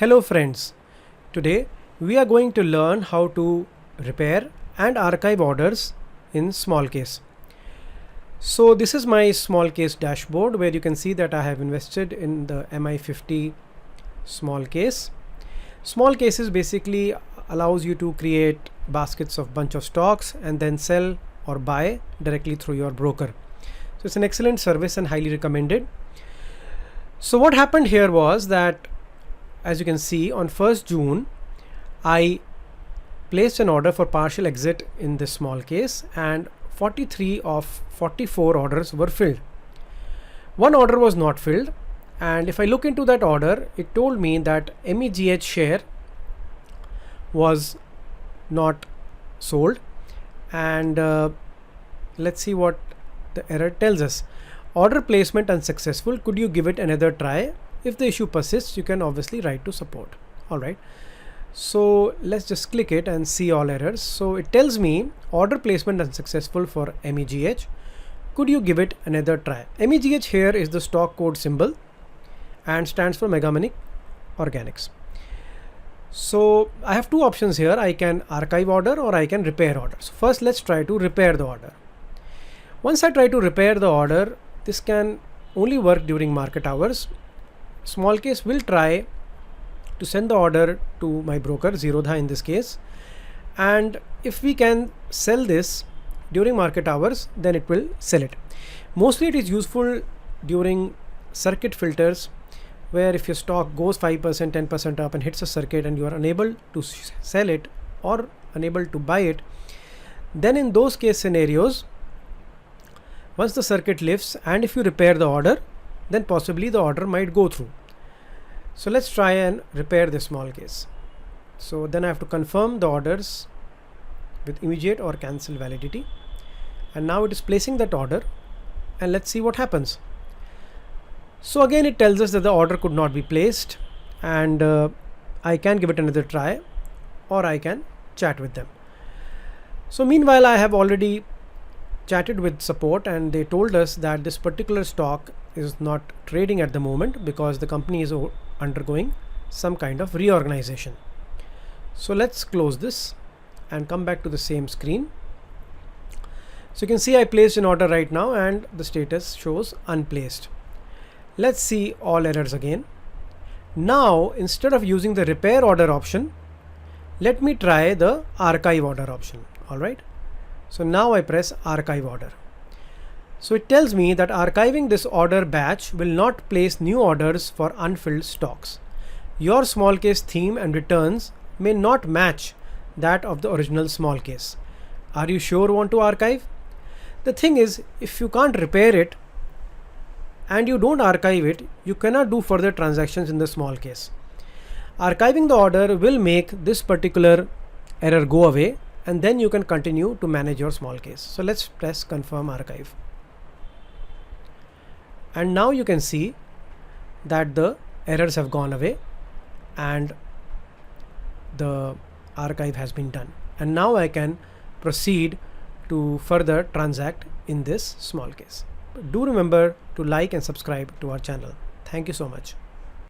Hello friends, today we are going to learn how to repair and archive orders in small case. So this is my small case dashboard where you can see that I have invested in the MI50 small case. Small cases basically allows you to create baskets of bunch of stocks and then sell or buy directly through your broker. So it's an excellent service and highly recommended. So what happened here was that, as you can see, on 1st June, I placed an order for partial exit in this small case and 43 of 44 orders were filled. One order was not filled, and if I look into that order, it told me that MEGH share was not sold, and let's see what the error tells us. Order placement unsuccessful. Could you give it another try? If the issue persists, you can obviously write to support. Alright, so let's just click it and see all errors. So it tells me order placement unsuccessful for MEGH. Could you give it another try? MEGH here is the stock code symbol and stands for Megaminic Organics. So I have two options here. I can archive order or I can repair order. So first let's try to repair the order. Once I try to repair the order, this can only work during market hours. Small case will try to send the order to my broker, Zerodha in this case, and if we can sell this during market hours, then it will sell it. Mostly it is useful during circuit filters, where if your stock goes 5%, 10% up and hits a circuit and you are unable to sell it or unable to buy it, then in those case scenarios, once the circuit lifts and if you repair the order, then possibly the order might go through. So let's try and repair this small case. So then I have to confirm the orders with immediate or cancel validity, and now it is placing that order, and let's see what happens. So again it tells us that the order could not be placed, and I can give it another try or I can chat with them. So meanwhile I have already chatted with support and they told us that this particular stock is not trading at the moment because the company is undergoing some kind of reorganization. So let's close this and come back to the same screen. So you can see I placed an order right now and the status shows unplaced. Let's see all errors again. Now instead of using the repair order option, let me try the archive order option. Alright. So now I press archive order. So it tells me that archiving this order batch will not place new orders for unfilled stocks. Your small case theme and returns may not match that of the original small case. Are you sure you want to archive? The thing is, if you can't repair it and you don't archive it, you cannot do further transactions in the small case. Archiving the order will make this particular error go away, and then you can continue to manage your small case. So let's press confirm archive. And now you can see that the errors have gone away and the archive has been done. And now I can proceed to further transact in this small case. Do remember to like and subscribe to our channel. Thank you so much.